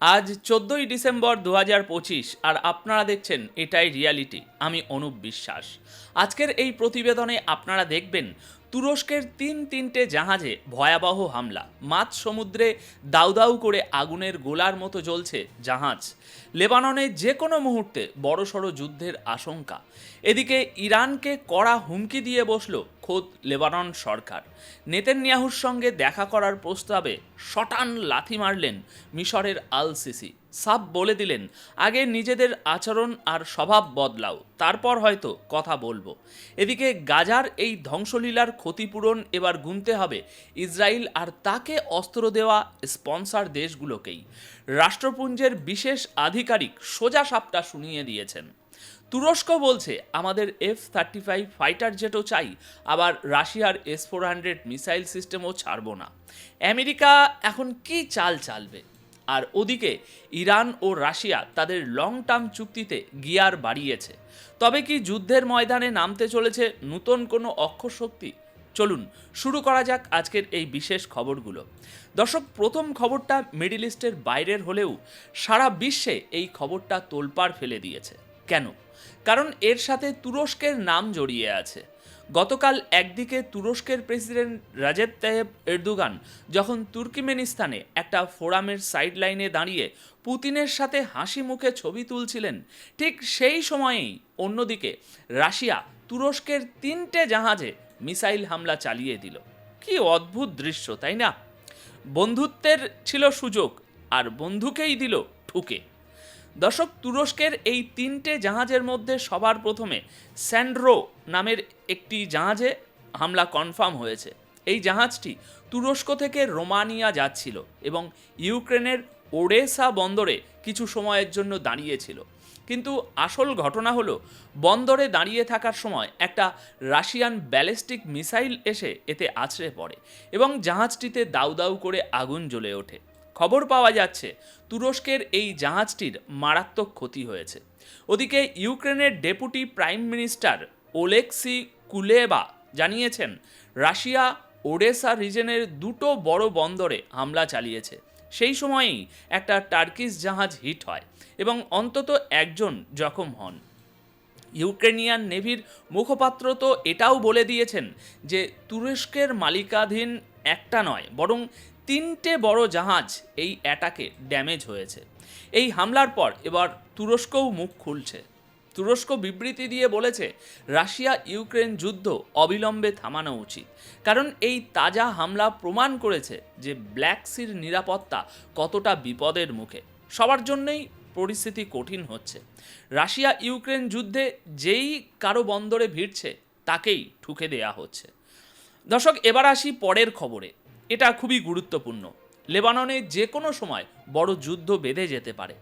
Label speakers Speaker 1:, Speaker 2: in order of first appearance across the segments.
Speaker 1: আজ 14ই ডিসেম্বর 2025 আর আপনারা দেখছেন এটাই রিয়ালিটি। আমি অনুপ বিশ্বাস। আজকের এই প্রতিবেদনে আপনারা দেখবেন তুরস্কের তিনটে জাহাজে ভয়াবহ হামলা, মাঝ সমুদ্রে দাউ দাউ করে আগুনের গোলার মতো জ্বলছে জাহাজ, লেবাননে যে কোনো মুহূর্তে বড়সড় যুদ্ধের আশঙ্কা। এদিকে ইরানকে কড়া হুমকি দিয়ে বসল খোদ লেবানন সরকার। নেতানিয়াহুর সঙ্গে দেখা করার প্রস্তাবে শটান লাথি মারলেন মিশরের আল সিসি। সাফ বলে দিলেন, আগে নিজেদের আচরণ আর স্বভাব বদলাও, তারপর হয়তো কথা বলবো। এদিকে গাজার এই ধ্বংসলীলার ক্ষতিপূরণ এবার গুনতে হবে ইসরায়েল আর তাকে অস্ত্র দেওয়া স্পন্সর দেশগুলোকেই। রাষ্ট্রপুঞ্জের বিশেষ আধিকারিক সোজা সাপটা শুনিয়ে দিয়েছেন। তুরস্ক বলছে আমাদের F-35 ফাইটার জেটও চাই, আবার রাশিয়ার S-400 মিসাইল সিস্টেমও ছাড়ব না। আমেরিকা এখন কি চাল চালবে? আর ওদিকে ইরান ও রাশিয়া তাদের লং টার্ম চুক্তিতে গিয়ার বাড়িয়েছে। তবে কি যুদ্ধের ময়দানে নামতে চলেছে নতুন কোনো অক্ষশক্তি? চলুন শুরু করা যাক আজকের এই বিশেষ খবরগুলো। দর্শক, প্রথম খবরটা মিডল ইস্টের বাইরের হলেও সারা বিশ্বে এই খবরটা তোলপাড় ফেলে দিয়েছে। কেন? কারণ এর সাথে তুরস্কের নাম জড়িয়ে আছে। গতকাল একদিকে তুরস্কের প্রেসিডেন্ট রাজেব তাইয়েব এরদোগান যখন তুর্কমেনিস্তানে একটা ফোরামের সাইডলাইনে দাঁড়িয়ে পুতিনের সাথে হাসি মুখে ছবি তুলছিলেন, ঠিক সেই সময়েই অন্যদিকে রাশিয়া তুরস্কের তিনটে জাহাজে মিসাইল হামলা চালিয়ে দিল। কি অদ্ভুত দৃশ্য, তাই না? বন্ধুত্বের ছিল সুযোগ, আর বন্ধুকেই দিল ঠুকে। দর্শক, তুরস্কের এই তিনটে জাহাজের মধ্যে সবার প্রথমে স্যান্ড্রো নামের একটি জাহাজে হামলা কনফার্ম হয়েছে। এই জাহাজটি তুরস্ক থেকে রোমানিয়া যাচ্ছিল এবং ইউক্রেনের ওডেসা বন্দরে কিছু সময়ের জন্য দাঁড়িয়েছিল। কিন্তু আসল ঘটনা হলো, বন্দরে দাঁড়িয়ে থাকার সময় একটা রাশিয়ান ব্যালিস্টিক মিসাইল এসে এতে আছড়ে পড়ে এবং জাহাজটিতে দাউ দাউ করে আগুন জ্বলে ওঠে। খবর পাওয়া যাচ্ছে তুরস্কের এই জাহাজটির মারাত্মক ক্ষতি হয়েছে। ওদিকে ইউক্রেনের ডেপুটি প্রাইম মিনিস্টার ওলেক্সি কুলেবা জানিয়েছেন, রাশিয়া ওডেসা রিজনের দুটো বড় বন্দরে হামলা চালিয়েছে। সেই সময়েই একটা টার্কিশ জাহাজ হিট হয় এবং অন্তত একজন জখম হন। ইউক্রেনিয়ান নেভির মুখপাত্র তো এটাও বলে দিয়েছেন যে তুরস্কের মালিকাধীন একটা নয়, বরং তিনটে বড় জাহাজ এই অ্যাটাকে ড্যামেজ হয়েছে। এই হামলার পর এবার তুরস্কও মুখ খুলছে। তুরস্ক বিবৃতি দিয়ে বলেছে, রাশিয়া ইউক্রেন যুদ্ধ অবিলম্বে থামানো উচিত, কারণ এই তাজা হামলা প্রমাণ করেছে যে ব্ল্যাক সির নিরাপত্তা কতটা বিপদের মুখে। সবার জন্যই পরিস্থিতি কঠিন হচ্ছে। রাশিয়া ইউক্রেন যুদ্ধে যেই কারো বন্দরে ভিড়ছে তাকেই ঠুকে দেয়া হচ্ছে। দর্শক, এবার আসি পরের খবরে। এটা খুবই গুরুত্বপূর্ণ। লেবাননে যে কোনো সময় বড় যুদ্ধ বেঁধে যেতে পারে।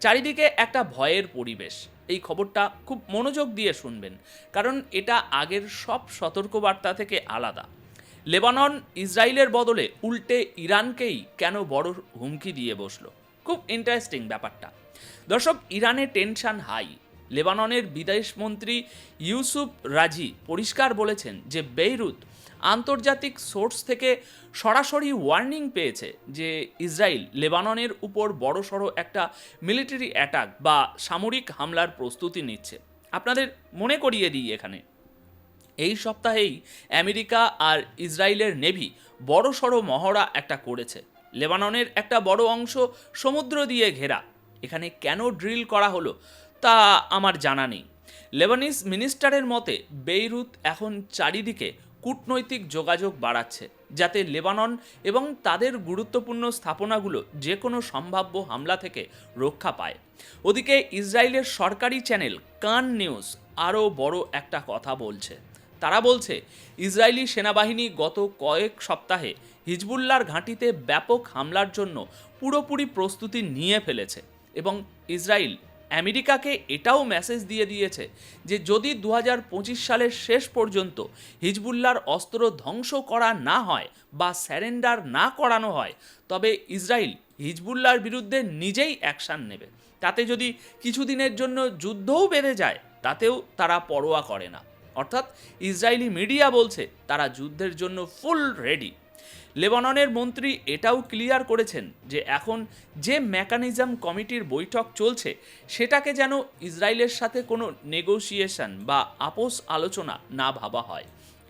Speaker 1: চারিদিকে একটা ভয়ের পরিবেশ। এই খবরটা খুব মনোযোগ দিয়ে শুনবেন, কারণ এটা আগের সব সতর্কবার্তা থেকে আলাদা। লেবানন ইসরায়েলের বদলে উল্টে ইরানকেই কেন বড় হুমকি দিয়ে বসলো? খুব ইন্টারেস্টিং ব্যাপারটা। দর্শক, ইরানে টেনশন হাই। লেবাননের বিদেশমন্ত্রী ইউসুফ রাজি পরিষ্কার বলেছেন যে বেইরুত আন্তর্জাতিক সোর্স থেকে সরাসরি ওয়ার্নিং পেয়েছে যে ইসরায়েল লেবাননের উপর বড়সড় একটা মিলিটারি অ্যাটাক বা সামরিক হামলার প্রস্তুতি নিচ্ছে। আপনাদের মনে করিয়ে দিই এখানে, এই সপ্তাহেই আমেরিকা আর ইসরায়েলের নেভি বড়সড় মহড়া একটা করেছে। লেবাননের একটা বড় অংশ সমুদ্র দিয়ে ঘেরা। এখানে কেন ড্রিল করা হলো তা আমার জানা নেই। লেবানিজ মিনিস্টারের মতে বেইরুত এখন চারিদিকে কূটনৈতিক যোগাযোগ বাড়াচ্ছে, যাতে লেবানন এবং তাদের গুরুত্বপূর্ণ স্থাপনাগুলো যে কোনো সম্ভাব্য হামলা থেকে রক্ষা পায়। ওদিকে ইসরায়েলের সরকারি চ্যানেল কান নিউজ আরও বড় একটা কথা বলছে। তারা বলছে, ইসরায়েলি সেনাবাহিনী গত কয়েক সপ্তাহে হিজবুল্লাহর ঘাঁটিতে ব্যাপক হামলার জন্য পুরোপুরি প্রস্তুতি নিয়ে ফেলেছে এবং ইসরায়েল আমেরিকাকে এটাও মেসেজ দিয়ে দিয়েছে যে যদি 2025 সালের শেষ পর্যন্ত হিজবুল্লাহর অস্ত্র ধ্বংস করা না হয় বা স্যারেন্ডার না করানো হয়, তবে ইসরায়েল হিজবুল্লাহর বিরুদ্ধে নিজেই অ্যাকশান নেবে। তাতে যদি কিছুদিনের জন্য যুদ্ধও বেঁধে যায়, তাতেও তারা পরোয়া করে না। অর্থাৎ ইসরায়েলি মিডিয়া বলছে তারা যুদ্ধের জন্য ফুল রেডি। লেবাননের মন্ত্রী এটাও ক্লিয়ার করেছেন যে এখন যে মেকানিজম কমিটির বৈঠক চলছে সেটাকে যেন ইসরায়েলের সাথে কোনো নেগোসিয়েশন বা আপোষ আলোচনা না ভাবা হয়।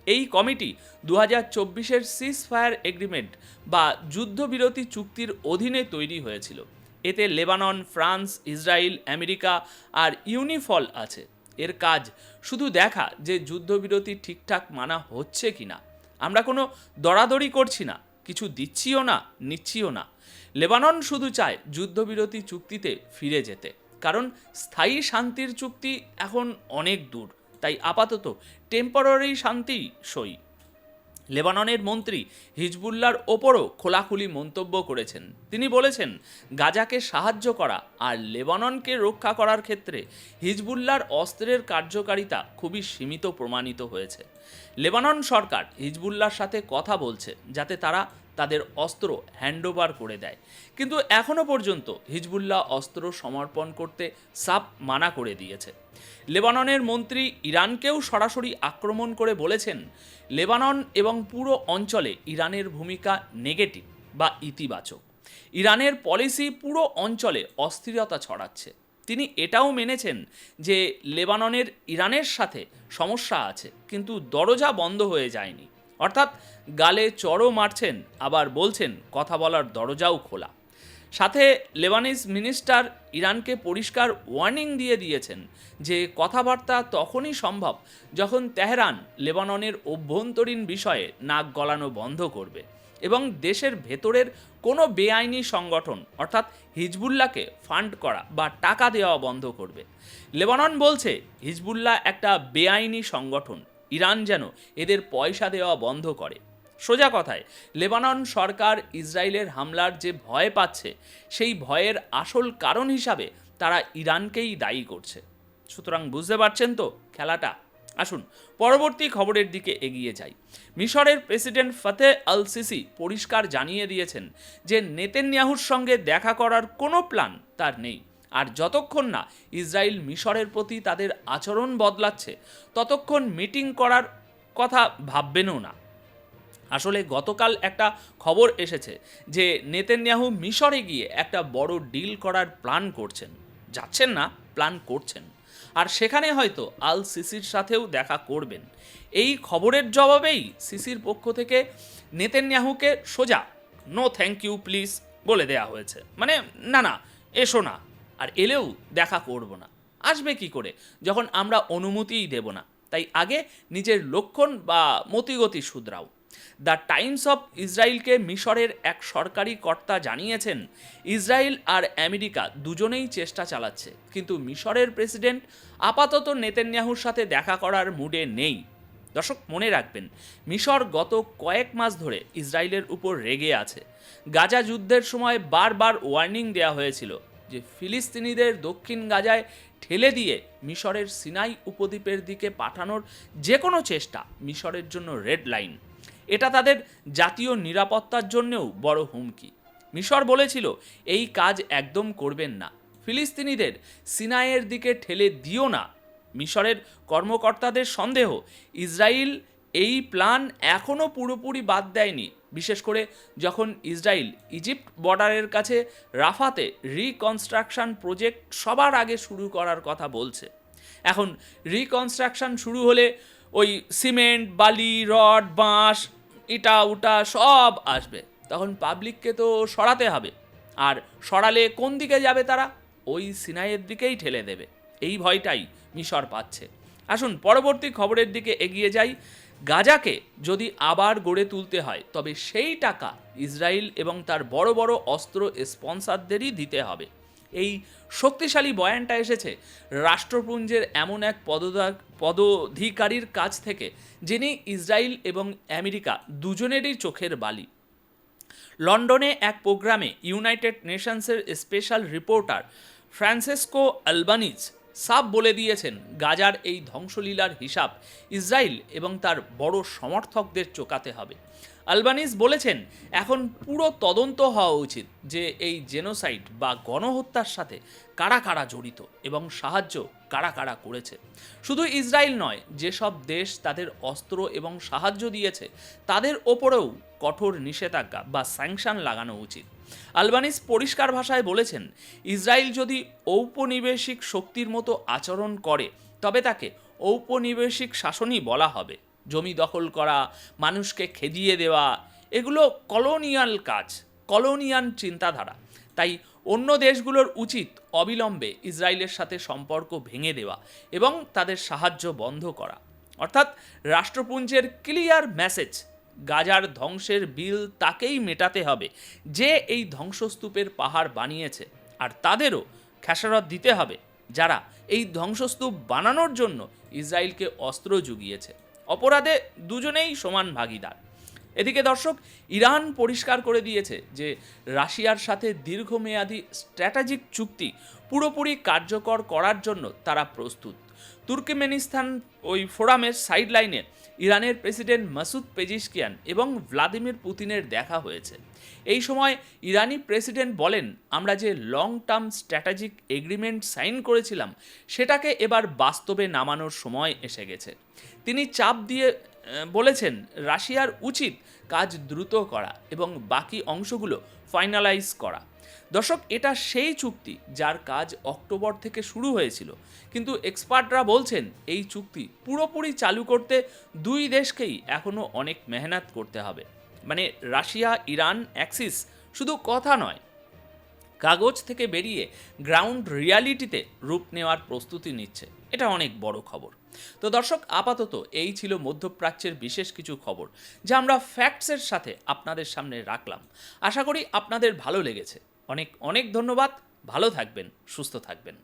Speaker 1: এই কমিটি 2024-এর সিজ ফায়ার এগ্রিমেন্ট বা যুদ্ধবিরতি চুক্তির অধীনে তৈরি হয়েছিল। এতে লেবানন, ফ্রান্স, ইসরায়েল, আমেরিকা আর ইউনিফল আছে। এর কাজ শুধু দেখা যে যুদ্ধবিরতি ঠিকঠাক মানা হচ্ছে কিনা। আমরা কোনো দরাদরি করছি না, কিছু দিচ্ছিও না, নিচ্ছিও না। লেবানন শুধু চায় যুদ্ধবিরতি চুক্তিতে ফিরে যেতে, কারণ স্থায়ী শান্তির চুক্তি এখন অনেক দূর। তাই আপাতত টেম্পোরারি শান্তি সই। লেবাননের মন্ত্রী হিজবুল্লাহর ওপরও খোলাখুলি মন্তব্য করেছেন। তিনি বলেছেন, গাজাকে সাহায্য করা আর লেবাননকে রক্ষা করার ক্ষেত্রে হিজবুল্লাহর অস্ত্রের কার্যকারিতা খুবই সীমিত প্রমাণিত হয়েছে। লেবানন সরকার হিজবুল্লাহর সাথে কথা বলছে যাতে তারা তাদের অস্ত্র হ্যান্ডওভার করে দেয়, কিন্তু এখনও পর্যন্ত হিজবুল্লাহ অস্ত্র সমর্পণ করতে সাফ মানা করে দিয়েছে। লেবাননের মন্ত্রী ইরানকেও সরাসরি আক্রমণ করে বলেছেন, লেবানন এবং পুরো অঞ্চলে ইরানের ভূমিকা নেগেটিভ বা ইতিবাচক। ইরানের পলিসি পুরো অঞ্চলে অস্থিরতা ছড়াচ্ছে। তিনি এটাও মেনেছেন যে লেবাননের ইরানের সাথে সমস্যা আছে, কিন্তু দরজা বন্ধ হয়ে যায়নি। অর্থাৎ গালে চড়ও মারছেন, আবার বলছেন কথা বলার দরজাও খোলা। সাথে লেবানিজ মিনিস্টার ইরানকে পরিষ্কার ওয়ার্নিং দিয়ে দিয়েছেন যে কথাবার্তা তখনই সম্ভব যখন তেহরান লেবাননের অভ্যন্তরীণ বিষয়ে নাক গলানো বন্ধ করবে এবং দেশের ভেতরের কোনো বেআইনি সংগঠন অর্থাৎ হিজবুল্লাহকে ফান্ড করা বা টাকা দেওয়া বন্ধ করবে। লেবানন বলছে হিজবুল্লাহ একটা বেআইনি সংগঠন, ইরান যেন এদের পয়সা দেওয়া বন্ধ করে। সোজা কথায় লেবানন সরকার ইসরায়েলের হামলার যে ভয় পাচ্ছে সেই ভয়ের আসল কারণ হিসাবে তারা ইরানকেই দায়ী করছে। সুতরাং বুঝতে পারছেন তো খেলাটা। আসুন পরবর্তী খবরের দিকে এগিয়ে যাই। মিশরের প্রেসিডেন্ট ফাতে আল সিসি পরিষ্কার জানিয়ে দিয়েছেন যে নেতানিয়াহুর সঙ্গে দেখা করার কোনো প্ল্যান তার নেই, আর যতক্ষণ না ইসরায়েল মিশরের প্রতি তাদের আচরণ বদলাচ্ছে ততক্ষণ মিটিং করার কথা ভাববেনও না। আসলে গতকাল একটা খবর এসেছে যে নেতানিয়াহু মিশরে গিয়ে একটা বড় ডিল করার প্ল্যান করছেন, যাচ্ছেন না, প্ল্যান করছেন, আর সেখানে হয়তো আল সিসির সাথেও দেখা করবেন। এই খবরের জবাবেই সিসির পক্ষ থেকে নেতানিয়াহুকে সোজা নো থ্যাংক ইউ প্লিজ বলে দেয়া হয়েছে, মানে না না এসো না, আর এলেও দেখা করব না। আসবে কি করে যখন আমরা অনুমতিই দেব না? তাই আগে নিজের লক্ষণ বা মতিগতি শুধরাও। দ্য টাইমস অফ ইসরায়েলকে মিশরের এক সরকারি কর্তা জানিয়েছেন, ইসরায়েল আর আমেরিকা দুজনেই চেষ্টা চালাচ্ছে, কিন্তু মিশরের প্রেসিডেন্ট আপাতত নেতানিয়াহুর সাথে দেখা করার মুডে নেই। দর্শক মনে রাখবেন, মিশর গত কয়েক মাস ধরে ইসরায়েলের উপর রেগে আছে। গাজা যুদ্ধের সময় বারবার ওয়ার্নিং দেওয়া হয়েছিল যে ফিলিস্তিনিদের দক্ষিণ গাজায় ঠেলে দিয়ে মিশরের সিনাই উপদ্বীপের দিকে পাঠানোর যে কোনো চেষ্টা মিশরের জন্য রেড লাইন। এটা তাদের জাতীয় নিরাপত্তার জন্যও বড় হুমকি। মিশর বলেছিল এই কাজ একদম করবেন না, ফিলিস্তিনিদের সিনাইয়ের দিকে ঠেলে দিও না। মিশরের কর্মকর্তাদের সন্দেহ ইসরায়েল এই প্ল্যান এখনও পুরোপুরি বাদ দেয়নি, বিশেষ করে যখন ইসরায়েল ইজিপ্ট বর্ডারের কাছে রাফাতে রিকনস্ট্রাকশন প্রজেক্ট সবার আগে শুরু করার কথা বলছে। এখন রিকনস্ট্রাকশন শুরু হলে ওই সিমেন্ট, বালি, রড, বাঁশ, ইটা উটা সব আসবে, তখন পাবলিককে তো সরাতে হবে, আর সরালে কোন দিকে যাবে তারা? ওই সিনাইয়ের দিকেই ঠেলে দেবে। এই ভয়টাই মিশর পাচ্ছে। আসুন পরবর্তী খবরের দিকে এগিয়ে যাই। গাজাকে যদি আবার গড়ে তুলতে হয় তবে সেই টাকা ইসরায়েল এবং তার বড় বড় অস্ত্র স্পন্সরদেরই দিতে হবে। এই শক্তিশালী বয়ানটা এসেছে রাষ্ট্রপুঞ্জের এমন এক পদাধিকারীর কাছ থেকে যিনি ইসরায়েল এবং আমেরিকা দুজনেরই চোখের বালি। লন্ডনে এক প্রোগ্রামে ইউনাইটেড নেশনসের স্পেশাল রিপোর্টার ফ্রান্সেসকো আলবানিজ সাফ বলে দিয়েছেন, গাজার এই ধ্বংসলীলার হিসাব ইসরায়েল এবং তার বড় সমর্থকদের চোকাতে হবে। আলবানিজ বলেছেন এখন পুরো তদন্ত হওয়া উচিত যে এই জেনোসাইড বা গণহত্যার সাথে কারা কারা জড়িত এবং সাহায্য কারা কারা করেছে। শুধু ইসরায়েল নয়, যেসব দেশ তাদের অস্ত্র এবং সাহায্য দিয়েছে তাদের ওপরেও কঠোর নিষেধাজ্ঞা বা স্যাংশন লাগানো উচিত। আলবানিজ পরিষ্কার ভাষায় বলেছেন, ইসরায়েল যদি ঔপনিবেশিক শক্তির মতো আচরণ করে তবে তাকে ঔপনিবেশিক শাসনই বলা হবে। জমি দখল করা, মানুষকে খেদিয়ে দেওয়া, এগুলো কলোনিয়াল কাজ, কলোনিয়াল চিন্তাধারা। তাই অন্য দেশগুলোর উচিত অবিলম্বে ইসরায়েলের সাথে সম্পর্ক ভেঙে দেওয়া এবং তাদের সাহায্য বন্ধ করা। অর্থাৎ রাষ্ট্রপুঞ্জের ক্লিয়ার মেসেজ, গাজার ধ্বংসের বিল তাকেই মেটাতে হবে যে এই ধ্বংসস্তূপের পাহাড় বানিয়েছে, আর তাদেরও খেসারত দিতে হবে যারা এই ধ্বংসস্তূপ বানানোর জন্য ইসরায়েলকে অস্ত্র জুগিয়েছে। অপরাধে দুজনেই সমান ভাগিদার। এদিকে দর্শক, ইরান পরিষ্কার করে দিয়েছে যে রাশিয়ার সাথে দীর্ঘমেয়াদী স্ট্র্যাটেজিক চুক্তি পুরোপুরি কার্যকর করার জন্য তারা প্রস্তুত। তুর্কমেনিস্তান ওই ফোরামের সাইডলাইনে ইরানের প্রেসিডেন্ট মাসুদ পেজিশকিয়ান এবং ভ্লাদিমির পুতিনের দেখা হয়েছে। এই সময় ইরানি প্রেসিডেন্ট বলেন, আমরা যে long term strategic agreement sign করেছিলাম সেটাকে এবার বাস্তবে নামানোর সময় এসে গেছে। তিনি চাপ দিয়ে বলেছেন, রাশিয়ার উচিত কাজ দ্রুত করা এবং বাকি অংশগুলো ফাইনালাইজ করা। দর্শক, এটা সেই চুক্তি যার কাজ অক্টোবর থেকে শুরু হয়েছিল, কিন্তু এক্সপার্টরা বলছেন এই চুক্তি পুরোপুরি চালু করতে দুই দেশকেই এখনও অনেক মেহনত করতে হবে। মানে রাশিয়া ইরান অ্যাক্সিস শুধু কথা নয়, কাগজ থেকে বেরিয়ে গ্রাউন্ড রিয়ালিটিতে রূপ নেওয়ার প্রস্তুতি নিচ্ছে। এটা অনেক বড় খবর। তো দর্শক, আপাতত এই ছিল মধ্যপ্রাচ্যের বিশেষ কিছু খবর যা আমরা ফ্যাক্টসের সাথে আপনাদের সামনে রাখলাম। আশা করি আপনাদের ভালো লেগেছে। অনেক অনেক ধন্যবাদ। ভালো থাকবেন, সুস্থ থাকবেন।